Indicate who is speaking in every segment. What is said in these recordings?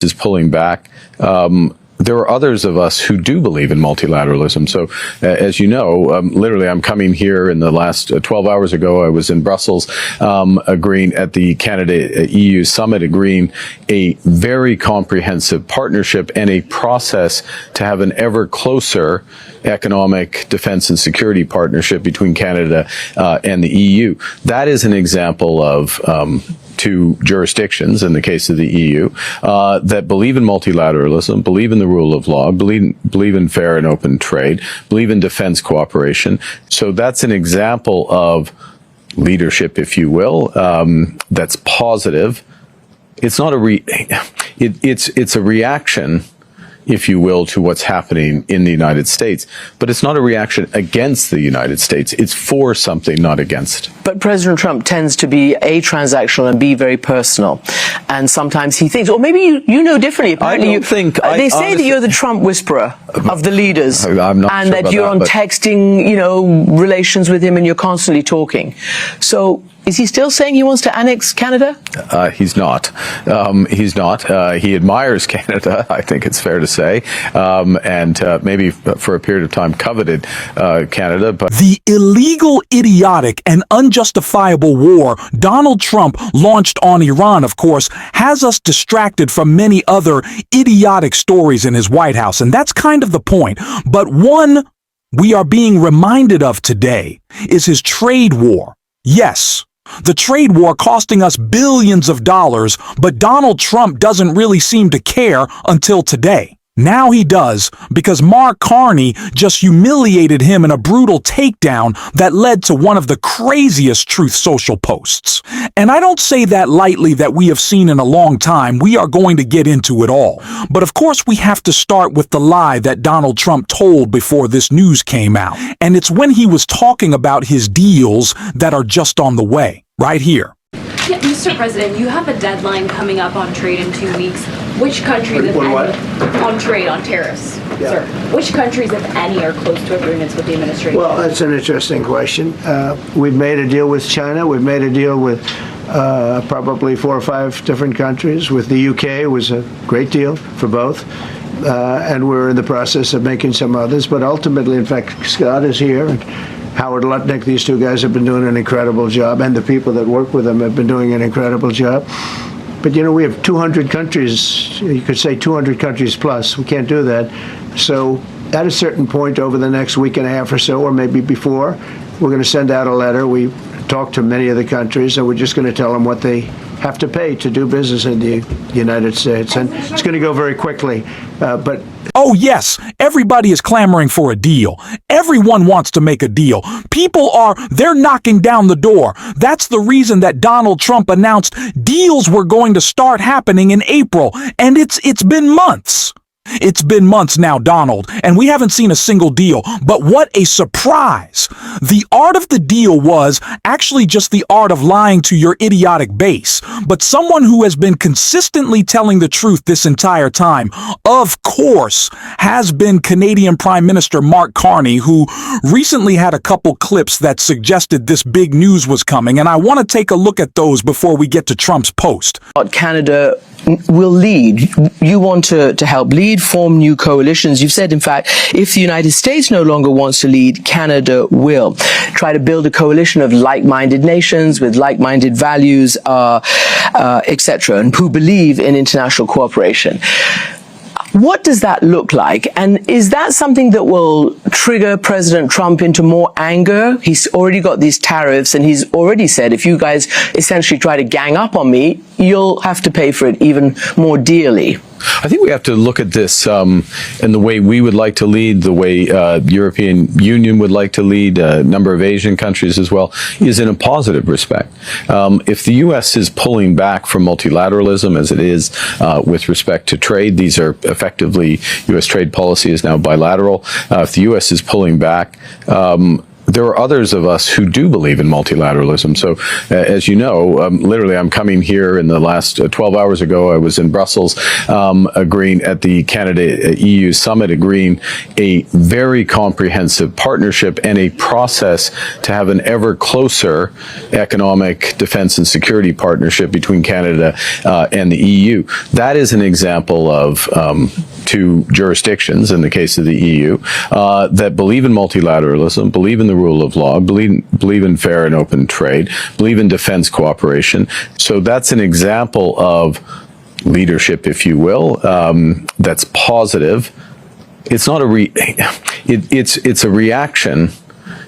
Speaker 1: is pulling back, there are others of us who do believe in multilateralism. So, as you know, literally, I'm coming here in the last 12 hours ago. I was in Brussels, agreeing at the Canada-EU summit, agreeing a very comprehensive partnership and a process to have an ever closer economic, defense, and security partnership between Canada and the EU. That is an example of two jurisdictions, in the case of the EU, that believe in multilateralism, believe in the rule of law, believe in fair and open trade, believe in defense cooperation. So that's an example of leadership, if you will, that's positive. It's not it's a reaction, if you will, to what's happening in the United States. But it's not a reaction against the United States. It's for something, not against.
Speaker 2: But President Trump tends to be A, transactional, and B, very personal. And sometimes he thinks, or maybe you know differently. Apparently, they say that you're the Trump whisperer of the leaders.
Speaker 1: I'm not
Speaker 2: and
Speaker 1: sure
Speaker 2: that you're on texting, relations with him, and you're constantly talking. So, is he still saying he wants to annex Canada?
Speaker 1: He's not. He's not. He admires Canada, I think it's fair to say, and maybe for a period of time coveted Canada. But
Speaker 3: the illegal, idiotic, and unjustifiable war Donald Trump launched on Iran, of course, has us distracted from many other idiotic stories in his White House, and that's kind of the point. But one we are being reminded of today is his trade war. Yes, the trade war costing us billions of dollars, but Donald Trump doesn't really seem to care until today. Now he does, because Mark Carney just humiliated him in a brutal takedown that led to one of the craziest Truth Social posts. And I don't say that lightly that we have seen in a long time. We are going to get into it all. But of course we have to start with the lie that Donald Trump told before this news came out. And it's when he was talking about his deals that are just on the way, right here.
Speaker 4: Yeah, Mr. President, you have a deadline coming up on trade in 2 weeks. Which countries, if any, on trade, on tariffs, sir, which countries, if any, are close to agreements with the administration?
Speaker 5: Well, that's an interesting question. We've made a deal with China. We've made a deal with probably 4 or 5 different countries. With the UK, it was a great deal for both. And we're in the process of making some others. But ultimately, in fact, Scott is here. And Howard Lutnick, these two guys have been doing an incredible job, and the people that work with them have been doing an incredible job. But, we have 200 countries, you could say 200 countries plus. We can't do that. So at a certain point over the next week and a half or so, or maybe before, we're going to send out a letter. We talk to many of the countries, and we're just going to tell them what they have to pay to do business in the United States. And it's going to go very quickly. But
Speaker 3: oh, yes, everybody is clamoring for a deal. Everyone wants to make a deal. They're knocking down the door. That's the reason that Donald Trump announced deals were going to start happening in April. And it's been months. It's been months now, Donald, and we haven't seen a single deal. But what a surprise. The art of the deal was actually just the art of lying to your idiotic base. But someone who has been consistently telling the truth this entire time, of course, has been Canadian Prime Minister Mark Carney, who recently had a couple clips that suggested this big news was coming. And I want to take a look at those before we get to Trump's post.
Speaker 2: Canada will lead. You want to help lead, form new coalitions. You've said, in fact, if the United States no longer wants to lead, Canada will. Try to build a coalition of like-minded nations with like-minded values, etc., and who believe in international cooperation. What does that look like? And is that something that will trigger President Trump into more anger? He's already got these tariffs, and he's already said, if you guys essentially try to gang up on me, you'll have to pay for it even more dearly.
Speaker 1: I think we have to look at this in the way we would like to lead, the way European Union would like to lead, a number of Asian countries as well, is in a positive respect. If the U.S. is pulling back from multilateralism, as it is with respect to trade, these are effectively, U.S. trade policy is now bilateral. If the U.S. is pulling back, there are others of us who do believe in multilateralism. So, as you know, literally, I'm coming here in the last 12 hours ago. I was in Brussels, agreeing at the Canada-EU summit, agreeing a very comprehensive partnership and a process to have an ever closer economic, defense, and security partnership between Canada and the EU. That is an example of two jurisdictions, in the case of the EU, that believe in multilateralism, believe in the rule of law, believe in fair and open trade, believe in defense cooperation. So that's an example of leadership, if you will, that's positive. It's not it's a reaction,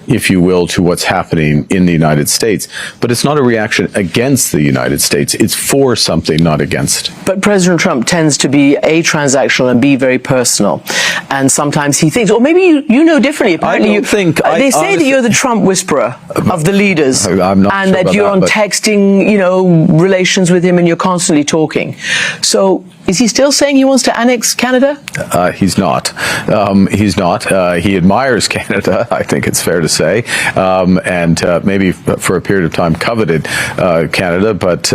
Speaker 1: if you will, to what's happening in the United States. But it's not a reaction against the United States. It's for something, not against.
Speaker 2: But President Trump tends to be A, transactional, and B, very personal. And sometimes he thinks, or maybe you know differently. Apparently, they say that you're the Trump whisperer of the leaders.
Speaker 1: I'm not
Speaker 2: and
Speaker 1: sure
Speaker 2: that
Speaker 1: about
Speaker 2: you're
Speaker 1: that,
Speaker 2: on
Speaker 1: but
Speaker 2: texting, relations with him, and you're constantly talking. So is he still saying he wants to annex Canada?
Speaker 1: He's not. He's not. He admires Canada, I think it's fair to say, and maybe for a period of time coveted Canada. But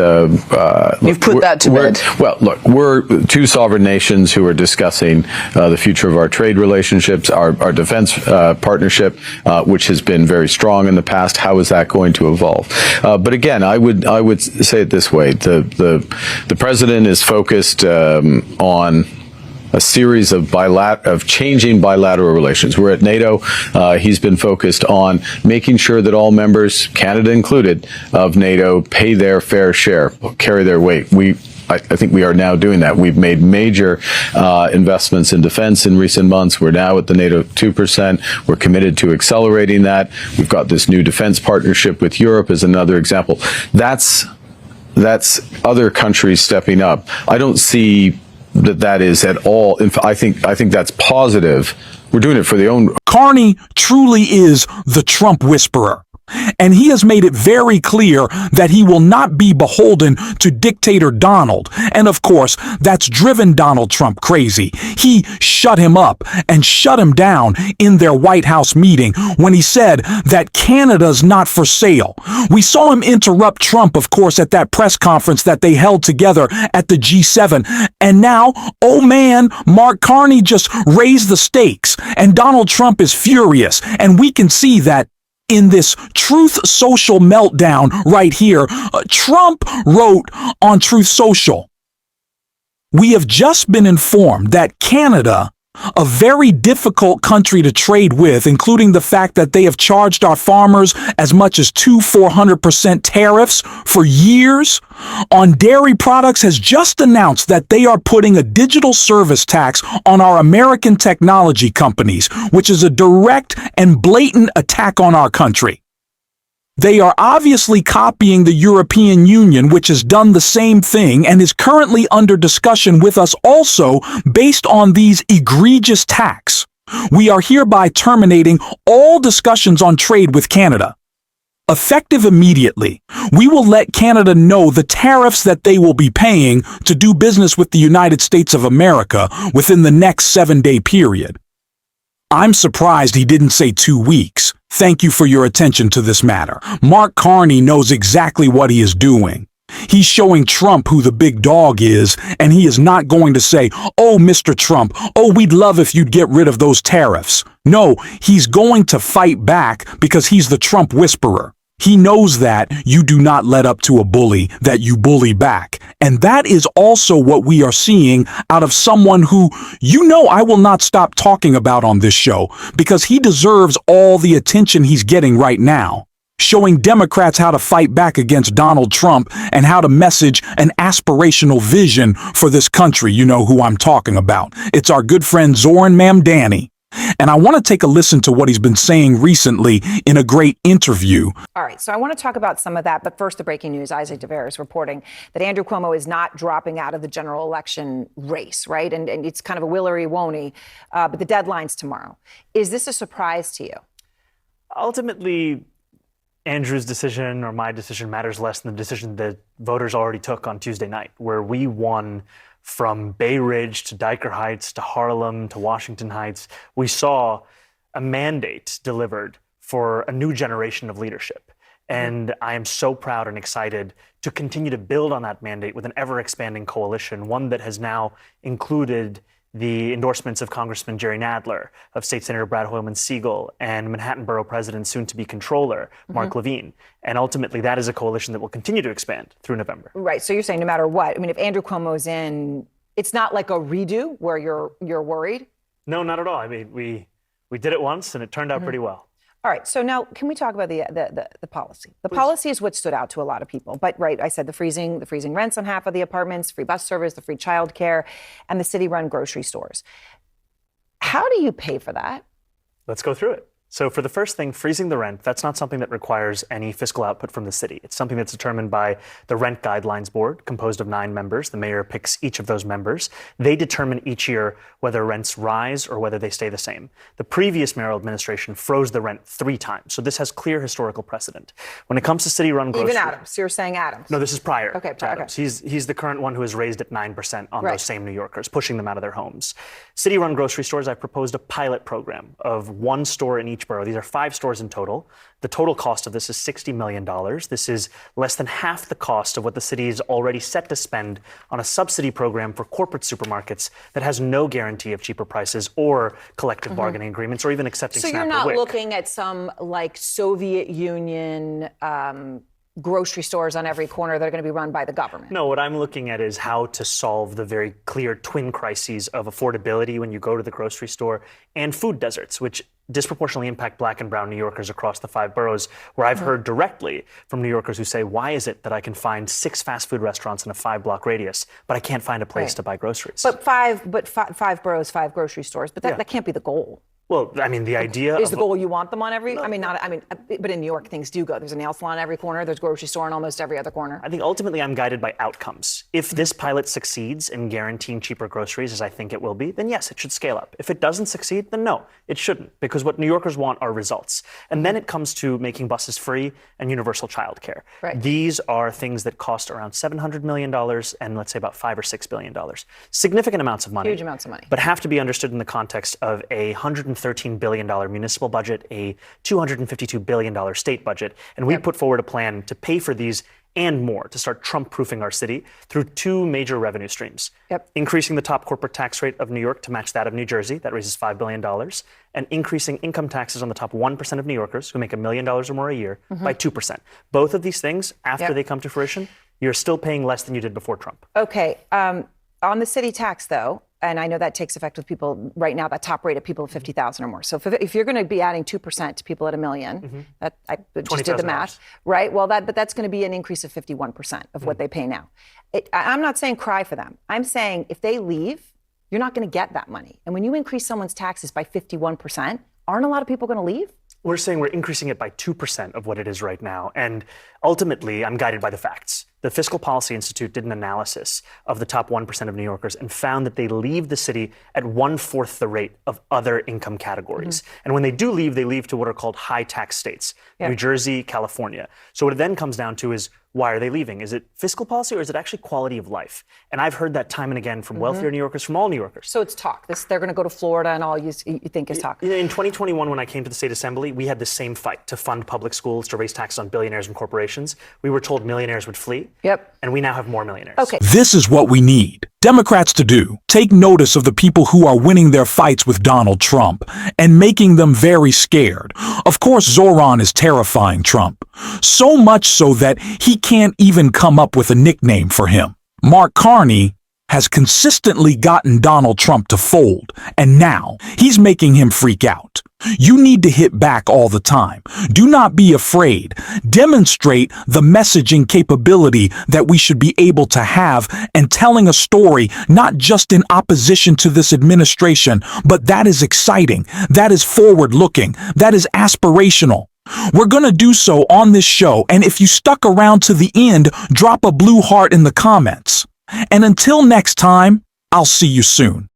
Speaker 2: you've put that to bed.
Speaker 1: Well, look, we're two sovereign nations who are discussing the future of our trade relationships, our defense partnership, which has been very strong in the past. How is that going to evolve? But again, I would say it this way: the president is focused on a series of changing bilateral relations. We're at NATO. He's been focused on making sure that all members, Canada included, of NATO pay their fair share, carry their weight. I think we are now doing that. We've made major investments in defense in recent months. We're now at the NATO 2%. We're committed to accelerating that. We've got this new defense partnership with Europe as another example. That's other countries stepping up. I don't see that is at all. I think that's positive. We're doing it for the own.
Speaker 3: Carney truly is the Trump whisperer. And he has made it very clear that he will not be beholden to dictator Donald. And of course, that's driven Donald Trump crazy. He shut him up and shut him down in their White House meeting when he said that Canada's not for sale. We saw him interrupt Trump, of course, at that press conference that they held together at the G7. And now, oh man, Mark Carney just raised the stakes. And Donald Trump is furious. And we can see that in this Truth Social meltdown right here. Trump wrote on Truth Social, "We have just been informed that Canada, a very difficult country to trade with, including the fact that they have charged our farmers as much as 400% tariffs for years on dairy products, has just announced that they are putting a digital service tax on our American technology companies, which is a direct and blatant attack on our country. They are obviously copying the European Union, which has done the same thing and is currently under discussion with us also based on these egregious tax. We are hereby terminating all discussions on trade with Canada. Effective immediately, we will let Canada know the tariffs that they will be paying to do business with the United States of America within the next 7-day period." I'm surprised he didn't say 2 weeks. Thank you for your attention to this matter. Mark Carney knows exactly what he is doing. He's showing Trump who the big dog is, and he is not going to say, "Oh, Mr. Trump, oh, we'd love if you'd get rid of those tariffs." No, he's going to fight back because he's the Trump whisperer. He knows that you do not let up to a bully, that you bully back. And that is also what we are seeing out of someone who, I will not stop talking about on this show, because he deserves all the attention he's getting right now. Showing Democrats how to fight back against Donald Trump and how to message an aspirational vision for this country. You know who I'm talking about. It's our good friend Zoran Mamdani. And I want to take a listen to what he's been saying recently in a great interview.
Speaker 6: All right, so I want to talk about some of that, but first the breaking news. Isaac Dever is reporting that Andrew Cuomo is not dropping out of the general election race, right? And it's kind of a will-or-won't, but the deadline's tomorrow. Is this a surprise to you?
Speaker 7: Ultimately, Andrew's decision or my decision matters less than the decision that voters already took on Tuesday night, where we won from Bay Ridge to Diker Heights to Harlem to Washington Heights. We saw a mandate delivered for a new generation of leadership. And I am so proud and excited to continue to build on that mandate with an ever-expanding coalition, one that has now included the endorsements of Congressman Jerry Nadler, of State Senator Brad Hoylman-Siegel, and Manhattan Borough President, soon-to-be Controller, Mark Levine. And ultimately, that is a coalition that will continue to expand through November.
Speaker 6: Right. So you're saying no matter what, I mean, if Andrew Cuomo's in, it's not like a redo where you're worried?
Speaker 7: No, not at all. I mean, we did it once, and it turned out pretty well.
Speaker 6: All right. So now, can we talk about the policy? The policy is what stood out to a lot of people. But right, I said the freezing rents on half of the apartments, free bus service, the free childcare, and the city-run grocery stores. How do you pay for that?
Speaker 7: Let's go through it. So for the first thing, freezing the rent, that's not something that requires any fiscal output from the city. It's something that's determined by the Rent Guidelines Board, composed of 9 members. The mayor picks each of those members. They determine each year whether rents rise or whether they stay the same. The previous mayoral administration froze the rent 3 times. So this has clear historical precedent. When it comes to city-run grocery...
Speaker 6: Even Adams. So you're saying Adams.
Speaker 7: No, this is prior
Speaker 6: to
Speaker 7: Adams. He's the current one who has raised it 9% on
Speaker 6: Right.
Speaker 7: those same New Yorkers, pushing them out of their homes. City-run grocery stores, I've proposed a pilot program of 1 store in each borough. These are 5 stores in total. The total cost of this is $60 million. This is less than half the cost of what the city is already set to spend on a subsidy program for corporate supermarkets that has no guarantee of cheaper prices or collective bargaining agreements or even accepting
Speaker 6: So
Speaker 7: SNAP
Speaker 6: you're
Speaker 7: or
Speaker 6: not
Speaker 7: WIC.
Speaker 6: looking at some like Soviet Union grocery stores on every corner that are going to be run by the government.
Speaker 7: No, what I'm looking at is how to solve the very clear twin crises of affordability when you go to the grocery store and food deserts, which disproportionately impact Black and brown New Yorkers across the 5 boroughs, where I've heard directly from New Yorkers who say, why is it that I can find 6 fast food restaurants in a 5-block radius, but I can't find a place
Speaker 6: Right.
Speaker 7: to buy groceries?
Speaker 6: But five boroughs, 5 grocery stores. But that can't be the goal.
Speaker 7: Well, I mean, the idea
Speaker 6: Is
Speaker 7: of
Speaker 6: the goal you want them on every? I mean, but in New York, things do go. There's a nail salon every corner. There's a grocery store on almost every other corner.
Speaker 7: I think ultimately I'm guided by outcomes. If this pilot succeeds in guaranteeing cheaper groceries, as I think it will be, then yes, it should scale up. If it doesn't succeed, then no, it shouldn't, because what New Yorkers want are results. And then it comes to making buses free and universal childcare.
Speaker 6: Right.
Speaker 7: These are things that cost around $700 million and let's say about $5 or $6 billion. Significant amounts of money.
Speaker 6: Huge amounts of money.
Speaker 7: But have to be understood in the context of a $113 billion municipal budget, a $252 billion state budget. And we put forward a plan to pay for these and more to start Trump-proofing our city through 2 major revenue streams. Increasing the top corporate tax rate of New York to match that of New Jersey, that raises $5 billion, and increasing income taxes on the top 1% of New Yorkers who make $1 million or more a year by 2%. Both of these things, after they come to fruition, you're still paying less than you did before Trump.
Speaker 6: Okay. On the city tax, though, and I know that takes effect with people right now, that top rate of people of 50,000 or more. So if you're going to be adding 2% to people at $1 million, that I just did the math, right? Well, but that's going to be an increase of 51% of what they pay now. I'm not saying cry for them. I'm saying if they leave, you're not going to get that money. And when you increase someone's taxes by 51%, aren't a lot of people going to leave?
Speaker 7: We're saying we're increasing it by 2% of what it is right now. And ultimately, I'm guided by the facts. The Fiscal Policy Institute did an analysis of the top 1% of New Yorkers and found that they leave the city at 1/4 the rate of other income categories. And when they do leave, they leave to what are called high tax states, New Jersey, California. So what it then comes down to is, why are they leaving? Is it fiscal policy or is it actually quality of life? And I've heard that time and again from wealthier New Yorkers, from all New Yorkers.
Speaker 6: So it's talk. They're going to go to Florida and all you think is talk.
Speaker 7: In 2021, when I came to the state assembly, we had the same fight to fund public schools, to raise taxes on billionaires and corporations. We were told millionaires would flee. And we now have more millionaires.
Speaker 6: Okay.
Speaker 3: This is what we need Democrats to do. Take notice of the people who are winning their fights with Donald Trump and making them very scared. Of course, Zoran is terrifying Trump. So much so that he can't even come up with a nickname for him. Mark Carney has consistently gotten Donald Trump to fold, and now he's making him freak out. You need to hit back all the time. Do not be afraid. Demonstrate the messaging capability that we should be able to have and telling a story not just in opposition to this administration, but that is exciting, that is forward-looking, that is aspirational. We're going to do so on this show, and if you stuck around to the end, drop a blue heart in the comments. And until next time, I'll see you soon.